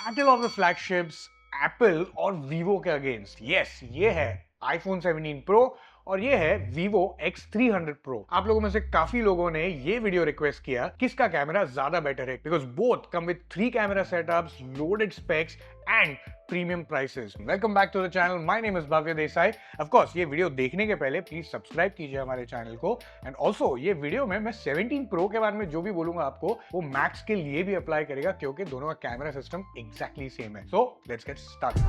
Battle of the flagships Apple और Vivo के against. Yes, ये है आईफोन 17 प्रो और ये है Vivo X300 Pro। आप लोगों में से काफी लोगों ने ये वीडियो रिक्वेस्ट किया किसका कैमरा ज्यादा बेटर है, because both come with 3 camera setups, loaded specs and premium prices. Welcome back to the channel, my name is Bhavya Desai. Of course ये वीडियो देखने के पहले प्लीज सब्सक्राइब कीजिए हमारे चैनल को। एंड ऑल्सो ये वीडियो में मैं 17 प्रो के बारे में जो भी बोलूंगा आपको वो मैक्स के लिए भी अप्लाई करेगा, क्योंकि दोनों का कैमरा सिस्टम एग्जैक्टली सेम है। So let's get started.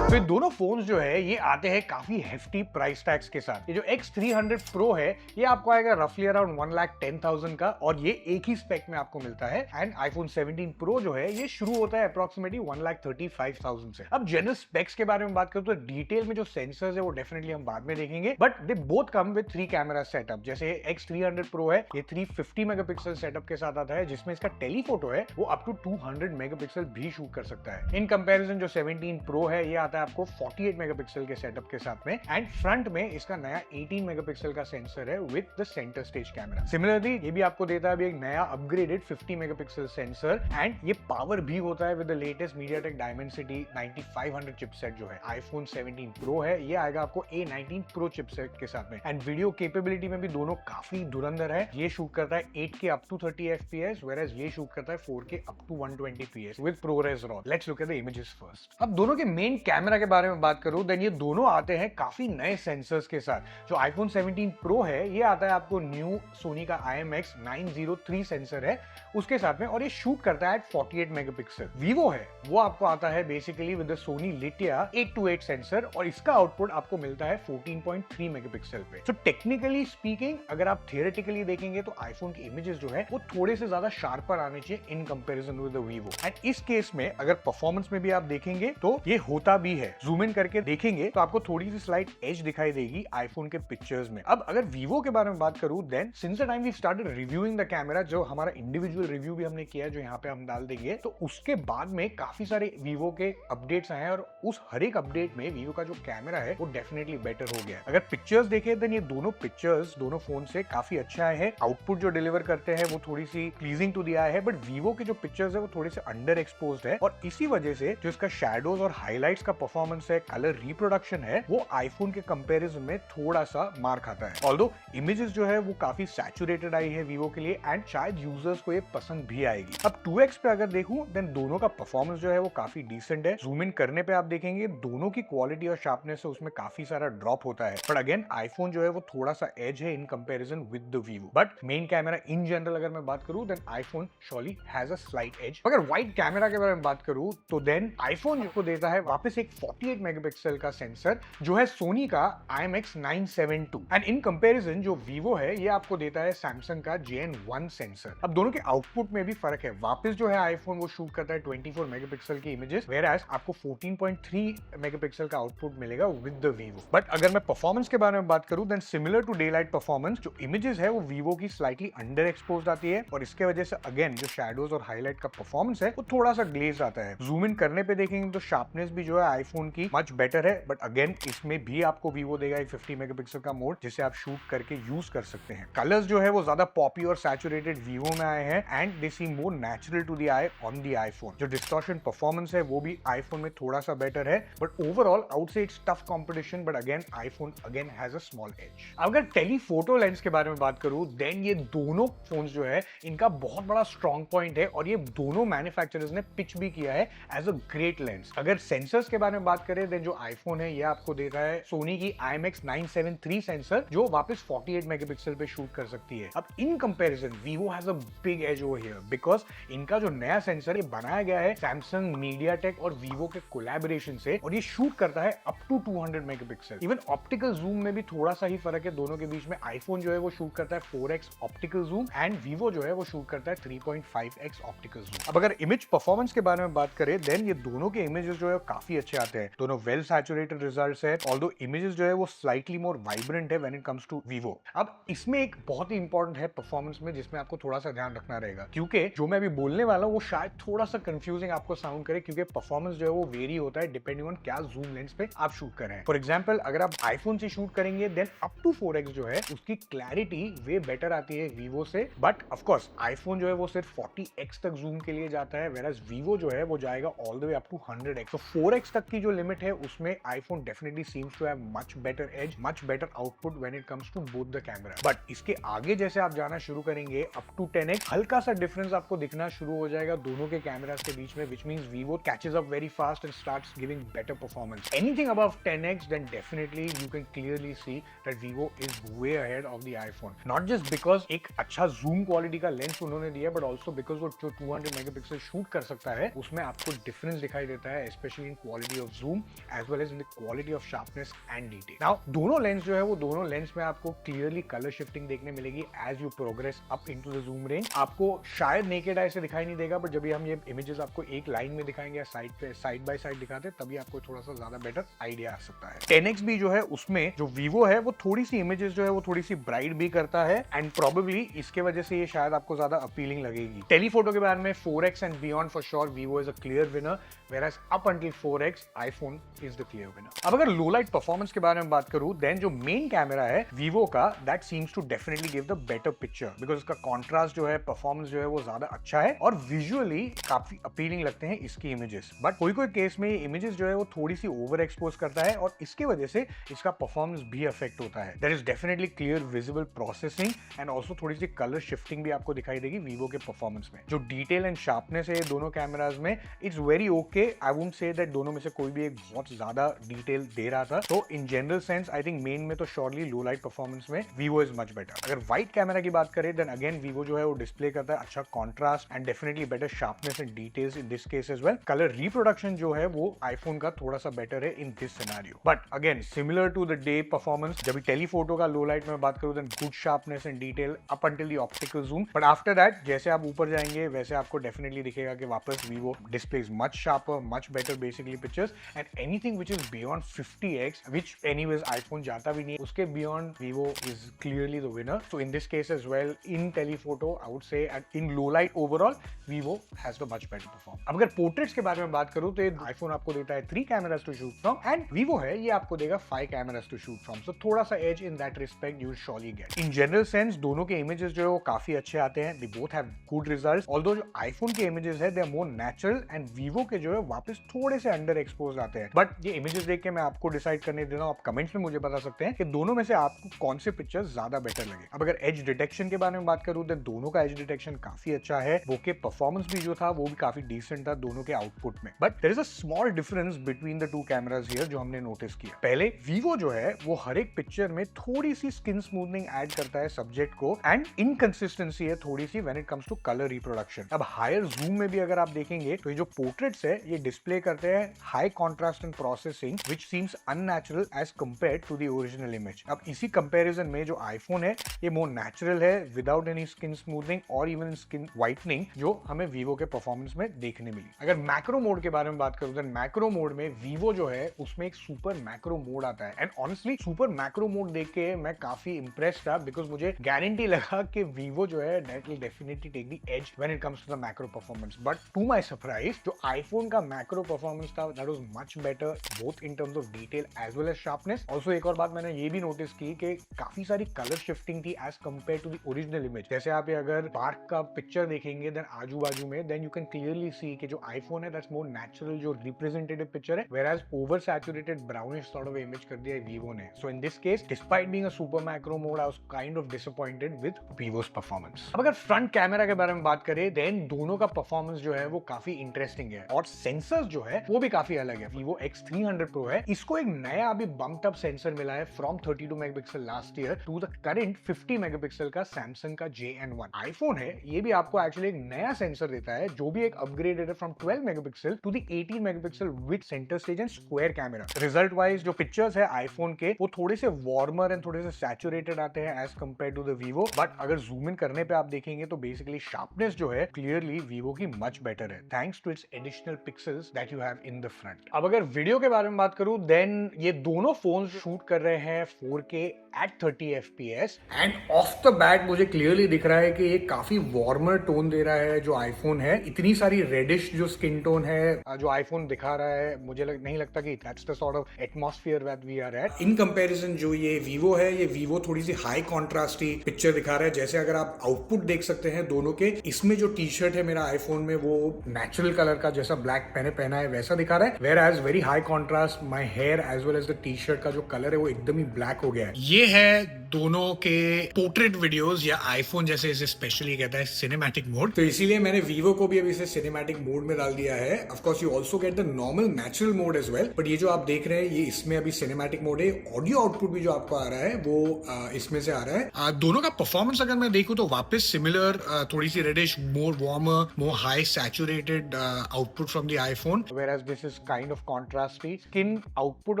तो ये दोनों फोन्स जो है ये आते हैं काफी हेफ्टी प्राइस टैग्स के साथ। ये जो X300 Pro है ये आपको आएगा रफली अराउंड 1,10,000 का और ये एक ही स्पेक में आपको मिलता है। एंड iPhone 17 Pro जो है ये शुरू होता है अप्रोक्सीमेटली 1,35,000 से। अब जनरल स्पेक्स के बारे में बात करूं तो डिटेल में जो सेंसर्स है वो डेफिनेटली हम बाद में देखेंगे, but they both come with 3 camera setup. जैसे X300 Pro है ये 350 मेगापिक्सल सेटअप के साथ आता है, जिसमें इसका टेलीफोटो है वो अप टू 200 मेगापिक्सल भी शूट कर सकता है। इन कंपैरिजन जो 17 Pro है ये आता है आपको 48 मेगापिक्सल के सेटअप के साथ में। एंड फ्रंट में इसका नया 18 मेगापिक्सल का सेंसर है with the centre stage camera. Similarly ये भी आपको देता है अभी एक नया अपग्रेडेड 50 मेगापिक्सल सेंसर एंड ये पावर भी होता है with the latest MediaTek Dimensity 9500 chipset जो है। iPhone 17 Pro है ये आएगा आपको A19 Pro चिपसेट के साथ में। एंड वीडियो कैपेबिलिटी में भी दोनों काफी धुरंधर है। ये शूट करता है 8K up to 30 FPS, whereas ये शूट करता है 4K up to 120 FPS with ProRes RAW। Let's look at the images first. अब दोनों के मेन कैमरा के बारे में बात करूं देन ये दोनों आते हैं काफी नए सेंसर्स के साथ। जो iPhone 17 Pro है ये आता है आपको न्यू सोनी का IMX903 सेंसर है उसके साथ में, और ये शूट करता है 48 मेगापिक्सल। Vivo है वो आपको आता है basically with the Sony Lytia 828 sensor और इसका आउटपुट आपको मिलता है 14.3 मेगापिक्सल पे। सो टेक्निकली स्पीकिंग अगर आप थियोरेटिकली देखेंगे तो आईफोन की इमेजेस जो है वो थोड़े से ज्यादा शार्पर आने चाहिए इन comparison with the Vivo। And इस केस में अगर परफॉर्मेंस में भी आप देखेंगे तो ये होता भी है। जूम इन करके देखेंगे तो आपको थोड़ी सी स्लाइट एज दिखाई देगी आईफोन के पिक्चर्स में। अब अगर Vivo के बारे में बात करूं then since the time we started reviewing the camera, जो हमारा इंडिविजुअल रिव्यू भी हमने किया है जो यहाँ पे हम डाल देंगे, तो उसके बाद में काफी सारे Vivo के अपडेट्स आए हैं और उस हर एक अपडेट में Vivo का जो कैमरा है वो डेफिनेटली बेटर हो गया है। अगर पिक्चर्स देखे देन ये दोनों पिक्चर्स दोनों फोन से काफी अच्छे आए हैं। आउटपुट जो डिलीवर करते हैं वो थोड़ी सी प्लीजिंग टू द आई है, बट Vivo के जो पिक्चर्स है वो थोड़े से अंडर एक्सपोज्ड है और इसी वजह से जो इसका शैडोज और हाइलाइट्स का परफॉर्मेंस है, कलर रिप्रोडक्शन है, वो आईफोन के कंपैरिजन में थोड़ा सा मार खाता है। ऑल्दो इमेजेस जो है वो काफी सैचुरेटेड आई है Vivo के लिए एंड शायद यूजर्स को ये पसंद भी आएगी। अब 2x पे अगर देखूं देन दोनों का परफॉर्मेंस जो है वो काफी डिसेंट है। जूम इन करने पे आप देखेंगे दोनों की क्वालिटी और शार्पनेस है उसमें काफी सारा ड्रॉप होता है, बट अगेन आईफोन जो है वो थोड़ा सा एज है in comparison with the Vivo। But main camera in general अगर मैं बात करूं then iPhone surely has a slight edge. अगर वाइड कैमरा के बारे में बात करूं तो देन आईफोन को देता है वापस एक 48 मेगापिक्सल का सेंसर जो है सोनी का IMX972 एंड इन कंपैरिजन जो Vivo है ये आपको देता है सैमसंग का JN1 सेंसर। अब दोनों के आउटपुट में भी फर्क है। वापस जो है आईफोन वो शूट करता है 24 मेगापिक्सल की इमेजेस, वेयरएज आपको 14.3 मेगापिक्सल का आउटपुट मिलेगा विद द Vivo। बट अगर मैं परफॉर्मेंस के बारे में बात करूं then similar to day light performance, जो इमेजेस है वो Vivo की स्लाइटली अंडर एक्सपोज्ड आती है और इसके वजह से अगेन जो शैडोज और हाईलाइट का परफॉर्मेंस है वो थोड़ा सा ग्लेज आता है। जूम इन करने पे देखेंगे तो शार्पनेस भी जो है आईफोन की मच बेटर है, बट अगेन इसमें भी आपको Vivo देगा एक 50 मेगापिक्सल का मोड जिसे आप शूट करके यूज कर सकते हैं। कलर्स जो है वो ज्यादा पॉपी और सैचुरेटेड Vivo में आए हैं and they seem more natural to the eye on the iPhone. जो डिस्टॉर्शन परफॉर्मेंस है वो भी आईफोन में थोड़ा सा बेटर है, बट ओवरऑल आउट से it's tough competition, but again iPhone again has a small edge. अगर टेलीफोटो लेंस के बारे में बात करूं देन ये दोनों फोन्स जो है इनका बहुत बड़ा स्ट्रॉन्ग पॉइंट है और ये दोनों मैन्युफैक्चरर्स ने पिच भी किया है एज अ ग्रेट लेंस। अगर सेंसर्स के बारे में बात करें देन जो आईफोन है ये आपको देता है सोनी की IMX973 सेंसर जो वापस 48 मेगापिक्सल पे शूट कर सकती है। अब in comparison Vivo has a big edge over here because इनका जो नया सेंसर ये बनाया गया है सैमसंग, MediaTek और Vivo के कोलैबोरेशन से और ये शूट करता है up to 200 megapixel. Even optical zoom में भी थोड़ा सा ही फर्क है दोनों के बीच में। आईफोन जो है वो शूट करता है 4x optical zoom and Vivo जो है वो शूट करता है 3.5x ऑप्टिकल जूम। अब अगर इमेज परफॉर्मेंस के बारे में बात करें देन ये दोनों के इमेजेस जो है काफी अच्छे आते हैं, दोनों वेल सैचुरेटेड रिजल्ट्स है, ऑल्दो इमेजेस जो है वो स्लाइटली मोर वाइब्रेंट है when it comes to Vivo. अब इसमें एक बहुत ही इंपॉर्टेंट है परफॉर्मेंस में, जिसमें आपको थोड़ा सा ध्यान रखना रहेगा, क्योंकि जो मैं अभी बोलने वाला हूँ वो शायद थोड़ा सा कंफ्यूजिंग आपको साउंड करे, क्योंकि परफॉर्मेंस जो है वो वेरी होता है डिपेंडिंग ऑन क्या जूम लेंस पे आप शूट कर रहे हैं। फॉर एग्जांपल अगर आप आईफोन से शूट करेंगे देन अप टू 4x जो है उसकी क्लैरिटी वे बेटर आती है वीवो से, बट ऑफ कोर्स आईफोन जो है वो सिर्फ 40x तक जूम के लिए जाता है, वेराज वीवो जो है वो जाएगा all the way up to 100x। तो 4x तक की जो लिमिट है उसमें iPhone definitely seems to have much better edge, much better output when it comes to both the camera. But इसके आगे जैसे आप जाना शुरू करेंगे अप टू 10x, हल्का सा डिफरेंस आपको दिखना शुरू हो जाएगा दोनों के कैमरास के बीच में, which means Vivo catches up very fast and starts giving better performance. Anything above 10x then definitely you can clearly see that Vivo is way ahead of the iPhone, not just because एक अच्छा zoom quality का lens उन्होंने दिया, but also because वो जो 200 megapixel shoot कर सकता है उसमें आपको डिफरेंस दिखाई देता है, specially in quality of zoom as well as in the quality of sharpness and detail. Now दोनों लेंस जो है वो दोनों लेंस में आपको क्लियरली कलर शिफ्टिंग देखने मिलेगी as you progress up into the zoom range. आपको शायद नेकेड आई से दिखाई नहीं देगा, बट जब भी हम ये इमेजेस आपको एक लाइन में दिखाएंगे या साइड पे साइड बाय साइड दिखाते हैं तभी आपको थोड़ा सा ज्यादा बेटर आइडिया आ सकता है। 10x भी जो है उसमें जो वीवो है वो थोड़ी सी इमेजेस जो है वो थोड़ी सी ब्राइट भी करता है, एंड प्रोबेबली इसके वजह से ये शायद आपको ज्यादा अपीलिंग लगेगी। टेलीफोटो के बारे में 4x and beyond for sure Vivo is a clear winner, whereas up until 4x iPhone is the clear winner। अब अगर लो लाइट परफॉर्मेंस के बारे में बात करूं देन जो मेन कैमरा है वीवो का that seems to definitely give the better picture, because इसका कॉन्ट्रास्ट जो है परफॉर्मेंस जो है वो ज्यादा अच्छा है और विजुअली काफी अपीलिंग लगते हैं इसकी इमेजेस। बट कोई कोई केस में ये इमेजेस जो है वो थोड़ी सी ओवर एक्सपोज करता है और इसके वजह से इसका परफॉर्मेंस भी अफेक्ट होता है। There is definitely clear visible processing and also थोड़ी सी कलर शिफ्टिंग भी आपको दिखाई देगी वीवो के परफॉर्मेंस में। जो डिटेल एंड शार्पनेस है दोनों कैमराज में it's very okay. I wouldn't say that दोनों में से कोई भी एक बहुत ज्यादा डिटेल दे रहा था, तो in general sense I think main में तो श्योरली लो लाइट परफॉर्मेंस में वीवो इज मच बेटर। अगर वाइट कैमरा की बात करें देन अगेन वीवो जो है वो डिस्प्ले करता है अच्छा contrast and definitely better sharpness and details in this case as well. Colour reproduction जो है वो आईफोन का थोड़ा सा बेटर है in this scenario, but again similar to the day performance. जब टेलीफोटो का लो लाइट में बात करूं then good sharpness and detail up until the optical zoom, but after that जैसे आप ऊपर जाएंगे वैसे आपको डेफिनेटली दिखेगा कि वापस Vivo displays much sharper, much better basically pictures, and anything which is beyond 50x, which anyways iPhone जाता भी नहीं है, उसके beyond Vivo is clearly the winner. So in this case as well, in telephoto I would say and in low light overall Vivo has the much better performance। अब अगर portraits के बारे में बात करूं तो iPhone आपको देता है 3 cameras to shoot from and Vivo है ये आपको देगा 5 cameras to shoot from, so थोड़ा सा edge in that respect you will surely get। In general sense दोनों के images जो है वो काफी अच्छे आते हैं, they both have good results, although जो iPhone के images है they are more natural and Vivo के जो है वापस थोड़े से अंडर एक्सपोज आते हैं। बट ये इमेजेस देख के मैं आपको डिसाइड करने देना हूं, आप कमेंट्स में मुझे बता सकते हैं कि दोनों में से आपको कौन से पिक्चर्स ज्यादा बेटर लगे। अब अगर एज डिटेक्शन के बारे में बात करूं तो दोनों का एज डिटेक्शन काफी अच्छा है, वो के परफॉर्मेंस भी जो था वो भी काफी डिसेंट था दोनों के आउटपुट में, but there is a small difference between the two cameras here जो हमने नोटिस किया। पहले वीवो जो है वो हर एक पिक्चर में थोड़ी सी स्किन स्मूथनिंग ऐड करता है सब्जेक्ट को एंड इनकंसिस्टेंसी है थोड़ी सी when it comes to colour reproduction. अब हायर जूम में भी अगर आप देखेंगे तो ये जो पोर्ट्रेट्स है ये डिस्प्ले करते हैं high contrast and processing which seems unnatural as compared to the original image। अब इसी comparison में जो iPhone है ये more natural है without any skin smoothing और even skin whitening जो हमें Vivo के performance में देखने मिली। अगर macro mode के बारे में बात करूं तो macro mode में Vivo जो है उसमें एक super macro mode आता है and honestly super macro mode देख के मैं काफी impressed था because मुझे guarantee लगा कि Vivo जो है that will definitely take the edge when it comes to the macro performance, but to my surprise जो iPhone का macro performance था that was much better both in terms of detail as well as sharpness। Also एक और बात मैंने ये भी notice की कि काफी सारी कलर शिफ्टिंग थी as compared to the original image। जैसे आप ये अगर पार्क का पिक्चर देखेंगे देन आजू बाजू में then you can clearly see कि जो iPhone है that's more natural जो रिप्रेजेंटेटिव पिक्चर है, whereas over saturated brownish sort of image कर दिया है Vivo ने। So in this case despite being a super macro mode I was kind of disappointed with Vivo's performance। अब अगर front camera के बारे में बात करें देन दोनों का परफॉर्मेंस जो है वो काफी इंटरेस्टिंग है और सेंसर्स जो है वो भी काफी अलग है। Vivo X300 Pro है, इसको एक नया अभी बम्प्ड अप सेंसर मिला है from 32 megapixel last year to the current 50 megapixel का सैमसंग का JN1। आईफोन है ये भी आपको एक्चुअली एक नया सेंसर देता है जो भी एक अपग्रेडेड है from 12 megapixel to the 18 megapixel with centre stage and square camera. Result wise जो पिक्चर्स है आईफोन के वो थोड़े से वार्मर एंड थोड़े से सैचुरेटेड आते हैं as compare to the Vivo, but अगर जूम इन करने पे आप देखेंगे तो बेसिकली शार्पनेस जो है क्लियरली Vivo की मच बेटर है thanks to its additional pixels that you have in the front. Front. अब अगर वीडियो के बारे में बात करूं, देन ये दोनों फोन शूट कर रहे हैं 4K at 30 FPS and of the bat मुझे क्लियरली दिख रहा है कि ये काफी वार्मर टोन दे रहा है जो आईफोन है। इतनी सारी रेडिश जो स्किन टोन है जो आईफोन दिखा रहा है, मुझे नहीं लगता कि that's the sort of atmosphere that we are at. In comparison जो ये वीवो है, ये वीवो थोड़ी सी हाई कॉन्ट्रास्टी पिक्चर दिखा रहा है। जैसे अगर आप आउटपुट देख सकते हैं दोनों के, इसमें जो टी शर्ट है मेरा आईफोन में वो नेचुरल कलर का जैसा ब्लैक पहना है वैसा दिखा रहा है, whereas very high contrast my hair as well as the T shirt का जो कलर है वो एकदम ही ब्लैक हो गया है। ये है दोनों के पोर्ट्रेट वीडियोस, या आईफोन जैसे इसे स्पेशली कहता है सिनेमैटिक मोड, तो इसीलिए मैंने वीवो को भी अभी इसे सिनेमैटिक मोड में डाल दिया है। Of course you also get the normal natural mode as well, but ये जो आप देख रहे हैं ये इसमें अभी सिनेमैटिक मोड है। ऑडियो आउटपुट भी जो आपको आ रहा है वो इसमें से आ रहा है। दोनों का परफॉर्मेंस अगर मैं देखूं तो वापस सिमिलर, थोड़ी सी reddish, more warmer, more high saturated output from the iPhone, whereas this is kind of contrasty. Skin output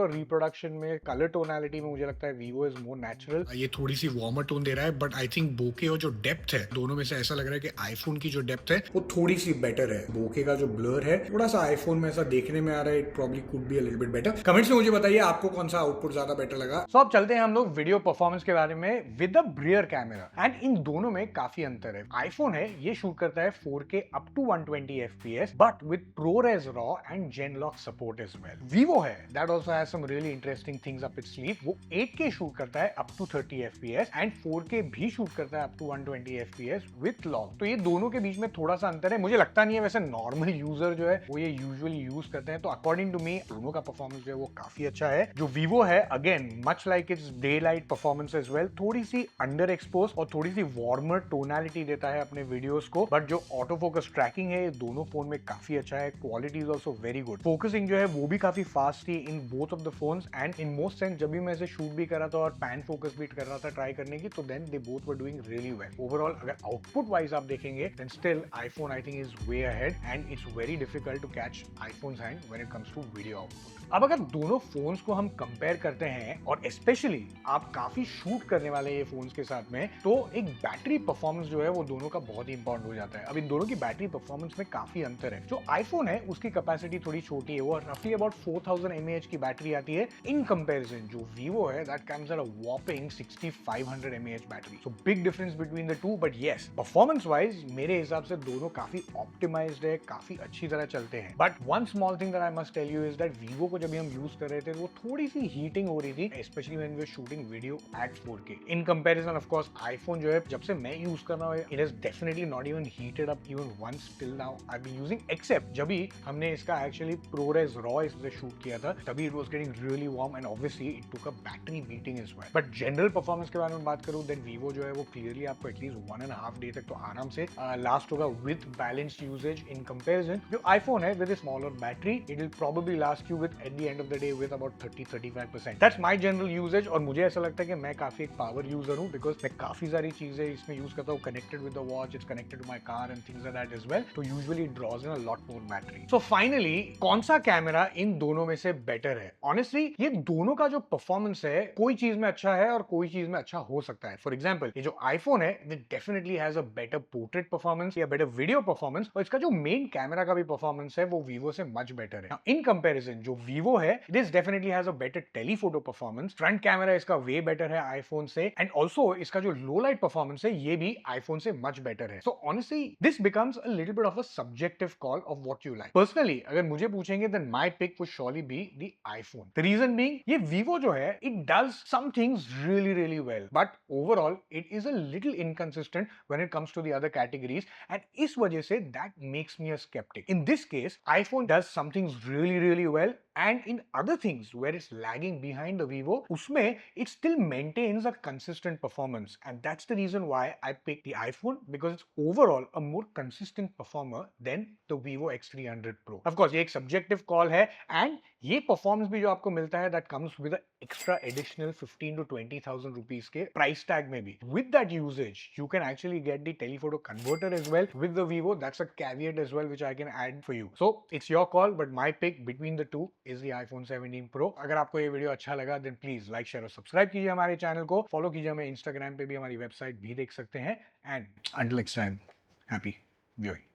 और रिप्रोडक्शन में, कलर टोनालिटी में मुझे लगता है वीवो इज मोर नेचुरल। ये थोड़ी सी वार्मर टोन दे रहा है, बट आई थिंक बोके और जो डेप्थ है दोनों में से ऐसा लग रहा है कि आईफोन की जो डेप्थ है वो थोड़ी सी बेटर है। बोके का जो ब्लर है थोड़ा सा आईफोन में ऐसा देखने में आ रहा है, it probably could be a little bit better. Comments में मुझे बताइए आपको कौन सा आउटपुट ज्यादा बेटर लगा। सो अब चलते हैं हम लोग वीडियो परफॉर्मेंस के बारे में with a rear camera, and in दोनों में काफी अंतर है। आईफोन है ये शूट करता है 4K up to 120 FPS but with ProRes RAW and Genlock support as well. Vivo है that also has some really interesting things up its sleeve. वो 8K शूट करता है up to 30 FPS and 4K भी shoot करता है up to 120 FPS with log. तो ये दोनों के बीच में थोड़ा सा अंतर है। मुझे लगता नहीं है वैसे नॉर्मल यूजर जो है वो ये यूजुअली यूज करते हैं, तो अकॉर्डिंग टू मी दोनों का परफॉर्मेंस जो है वो काफी अच्छा है। जो वीवो है again much like its day light performance as well, थोड़ी सी अंडर एक्सपोज और थोड़ी सी वार्मर टोनालिटी देता है अपने वीडियोस को, बट जो ऑटो फोकस ट्रैकिंग है ये दोनों फोन में काफी अच्छा है। Quality is also very good. Focusing जो है वो भी काफी फास्ट थी in both of the phones, and in most sense जब भी मैं इसे शूट भी कर रहा था और पैन फोकस भी कर रहा था ट्राई करने की, तो then they both were doing really well. Overall अगर आउटपुट वाइज आप देखेंगे then still iPhone I think is way ahead and it's very difficult to catch iPhone's hand when it comes to video output. अब अगर दोनों phones को हम compare करते हैं और स्पेशली आप काफी शूट करने वाले ये फोन्स के साथ में, तो एक बैटरी परफॉर्मेंस जो है वो दोनों का बहुत ही इंपॉर्टेंट हो जाता है। अब इन दोनों की बैटरी परफॉर्मेंस में काफी अंतर है। जो आईफोन है उसकी कैपेसिटी थोड़ी छोटी है, वो रफली अबाउट 4000 mAh की बैटरी आती है। इन कंपेरिजन जो वीवो है that comes at a whopping 6500 mAh battery. So big difference between the two, but yes performance wise मेरे हिसाब से दोनों काफी ऑप्टिमाइज्ड है, काफी अच्छी तरह चलते हैं। But one small thing that I must tell you is that Vivo को जब हम यूज कर रहे थे वो थोड़ी सी हीटिंग हो रही थी, specially when we are shooting video at 4K। In comparison of course iPhone जो है जब से मैं यूज कर रहा हूं it is definitely not even heated up even once till now I been using, except जब भी हमने इसका एक्चुअली ProRes RAW इससे शूट किया था तभी it was getting really warm and obviously it took a battery beating as well. But general performance के बारे में बात करूं देन वीवो जो है वो क्लियरली आपको एटलीस्ट 1.5 डे तक तो आराम से लास्ट होगा with balanced usage. In comparison जो आईफोन है with smaller battery it will probably last you with at the end of the day with about 30-35%। That's my general usage. और मुझे ऐसा लगता है कि मैं काफी एक पावर यूजर हूं बिकॉज मैं काफी सारी चीजें इसमें यूज करता हूं, connected with the watch, it's connected to my car and things like that as well, तो usually it draws in a lot more battery. So finally कौन सा कैमरा इन दोनों में से बेटर है? ऑनेस्टली ये दोनों का जो परफॉर्मेंस है कोई चीज में अच्छा है और कोई चीज में अच्छा हो सकता है। फॉर एग्जांपल ये जो आईफोन है it definitely has a better portrait performance या बेटर वीडियो परफॉर्मेंस, और इसका जो मेन कैमरा का भी परफॉर्मेंस है वो वीवो से मच बेटर है। इन कंपैरिजन जो वीवो है this definitely has a better telephoto performance. Front camera इसका वे बेटर है आईफोन से, एंड ऑल्सो इसका जो लो लाइट परफॉर्मेंस है ये भी आईफोन से मच बेटर है। So honestly this becomes a little bit of a subjective call of what you like. Personally अगर मुझे पूछेंगे then my pick would surely be the iPhone. The reason being ये Vivo जो है it does some things really well, but overall it is a little inconsistent when it comes to the other categories, and इस वजह से that makes me a skeptic. In this case iPhone does some things really well, and in other things where it's lagging behind the Vivo उसमें it still maintains a consistent performance, and that's the reason why I picked the iPhone, because it's overall a more consistent performer than the Vivo X300 Pro. Of course ये एक subjective call है, and ये performance भी जो आपको मिलता है that comes with an extra additional 15 to 20,000 rupees के price tag में भी. With that usage you can actually get the telephoto converter as well with the Vivo. That's a caveat as well which I can add for you. So it's your call, but my pick between the two is the iPhone 17 Pro. अगर आपको ये video अच्छा लगा then please like, share और subscribe कीजिए हमारे channel को, follow कीजिए हमें Instagram पे भी, हमारी वेबसाइट भी देख सकते हैं, and until next time, happy viewing.